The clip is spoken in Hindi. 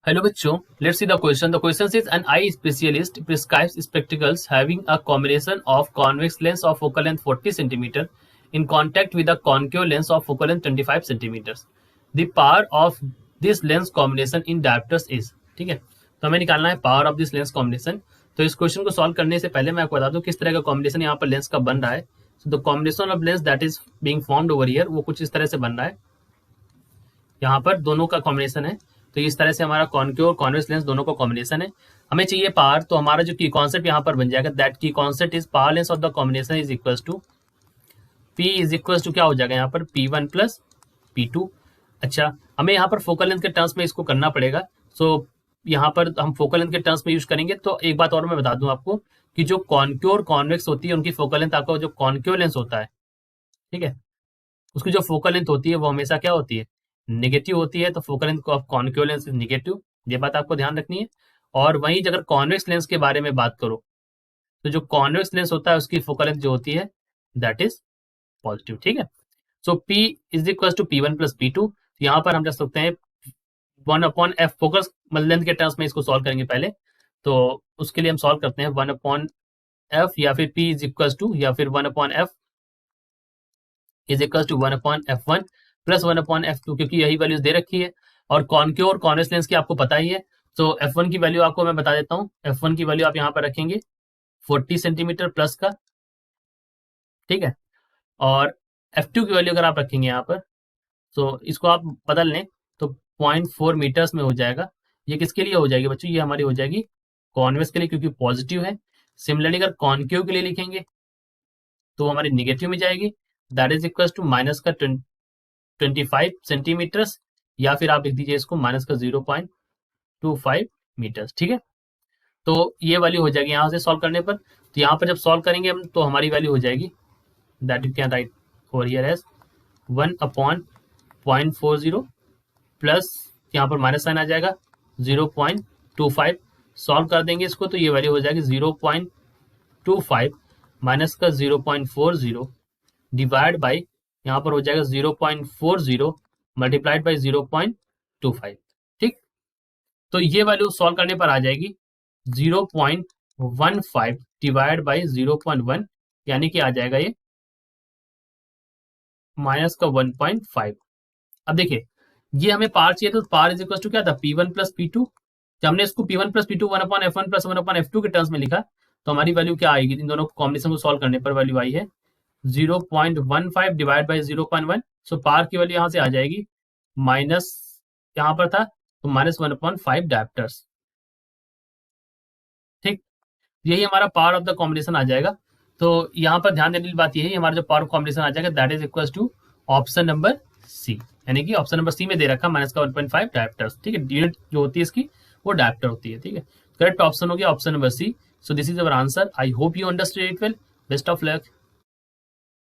Hello बच्चों, let's see the question. The question says an eye specialist prescribes spectacles having a combination of convex lens of focal length 40 cm in contact with a concave lens of focal length 25 cm. The power of this lens combination in diopters is. ठीक है, तो हमें निकालना है power of this lens combination. तो इस क्वेश्चन को सॉल्व करने से पहले मैं आपको बता दूं किस तरह का कॉम्बिनेशन यहाँ पर लेंस का बन रहा है. तो the combination of lens that is being formed over here वो कुछ इस तरह से बन रहा है. यहाँ पर दोनों का कॉम्बिनेशन है, तो इस तरह से हमारा कॉन्केव और कॉन्वेक्स लेंस दोनों का कॉम्बिनेशन है. हमें चाहिए पावर, तो हमारा जो की कॉन्सेप्ट यहाँ पर बन जाएगा दैट की concept is power lens of the combination is equal to p is equal to क्या हो जाएगा यहाँ पर P1 प्लस P2. अच्छा, हमें यहाँ पर फोकल लेंथ के टर्म्स में इसको करना पड़ेगा. सो यहाँ पर हम फोकल लेंथ के टर्म्स में यूज करेंगे. तो एक बात और मैं बता दूं आपको कि जो कॉन्केव और कॉन्वेक्स होती है उनकी फोकल लेंथ, आपका जो कॉन्केव लेंस होता है, ठीक है, उसकी जो फोकल लेंथ होती है वो हमेशा क्या होती है, नेगेटिव होती है. तो focal length of concave lens is negative, ये बात आपको ध्यान रखनी है. और वहीं अगर कॉन्वेक्स लेंस के बारे में बात करो तो जो कॉन्वेक्स लेंस होता है उसकी फोकल लेंथ जो होती है दैट इज पॉजिटिव. ठीक है, so P is equal to P1 plus P2. यहाँ पर हम रख सकते हैं 1/f फोकस लेंथ के टर्म्स में इसको सॉल्व करेंगे पहले. तो उसके लिए हम सॉल्व करते हैं 1/f या फिर P इज इक्वल टू या फिर 1/f is equal to 1/f1 plus 1/f2, क्योंकि यही वैल्यूज दे रखी है. और कॉन्केव और कॉन्वेक्स लेंस की आपको पता ही है. तो f1 की वैल्यू आपको मैं बता देता हूँ. f1 की वैल्यू आप यहाँ पर रखेंगे 40 सेंटीमीटर प्लस का, ठीक है. और f2 की वैल्यू अगर आप रखेंगे यहाँ पर, तो इसको आप बदल लें तो 0.4 मीटर्स में हो जाएगा. ये किसके लिए हो जाएगी बच्चों, ये हमारी हो जाएगी कॉन्वेक्स के लिए, क्योंकि पॉजिटिव है. सिमिलरली अगर कॉन्केव के लिए लिखेंगे तो हमारी निगेटिव में जाएगी, that is equal to minus का 25 सेंटीमीटर्स, या फिर आप लिख दीजिए इसको माइनस का 0.25 मीटर्स. ठीक है, तो ये वैल्यू हो जाएगी यहाँ से सॉल्व करने पर. तो यहाँ पर जब सॉल्व करेंगे हम तो हमारी वैल्यू हो जाएगी that you can write over here as 1/0.40 plus यहाँ पर माइनस साइन आ जाएगा 0.25. सॉल्व कर देंगे इसको तो ये वैल्यू हो जाएगी 0.25 माइनस का 0.40 डिवाइड बाई यहाँ पर हो जाएगा 0.40 मल्टीप्लाइड बाई 0.25. ठीक, तो ये वैल्यू सॉल्व करने पर आ जाएगी 0.15 डिवाइड बाई 0.1, यानी कि आ जाएगा ये माइनस का 1.5. अब देखिए ये हमें पार चाहिए, तो पार इज इक्वल टू क्या था, P1 प्लस P2. जब हमने इसको P1 plus P2 1/f1 plus 1/f2 के टर्म्स में लिखा तो हमारी वैल्यू क्या आएगी, इन दोनों कॉम्बिनेशन को सॉल्व करने पर वैल्यू आई है 0.15 डिवाइड बाई 0.1. सो पार की वैल्यू यहाँ से आ जाएगी माइनस, यहाँ पर था तो माइनस 1/5 डायप्टर्स. ठीक, यही हमारा पावर ऑफ द कॉम्बिनेशन आ जाएगा. तो यहाँ पर ध्यान देने वाली बात यही, हमारा जो पावर ऑफ कॉम्बिनेशन आ जाएगा that is equal to option number c, यानी कि ऑप्शन नंबर सी में दे रखा माइनस का 1.5 डायप्टर्स. ठीक है, यूनिट जो होती है इसकी वो डायप्टर होती है. ठीक है, करेक्ट ऑप्शन हो गया option number c. So this is our answer. I hope you understand it well. Best of luck.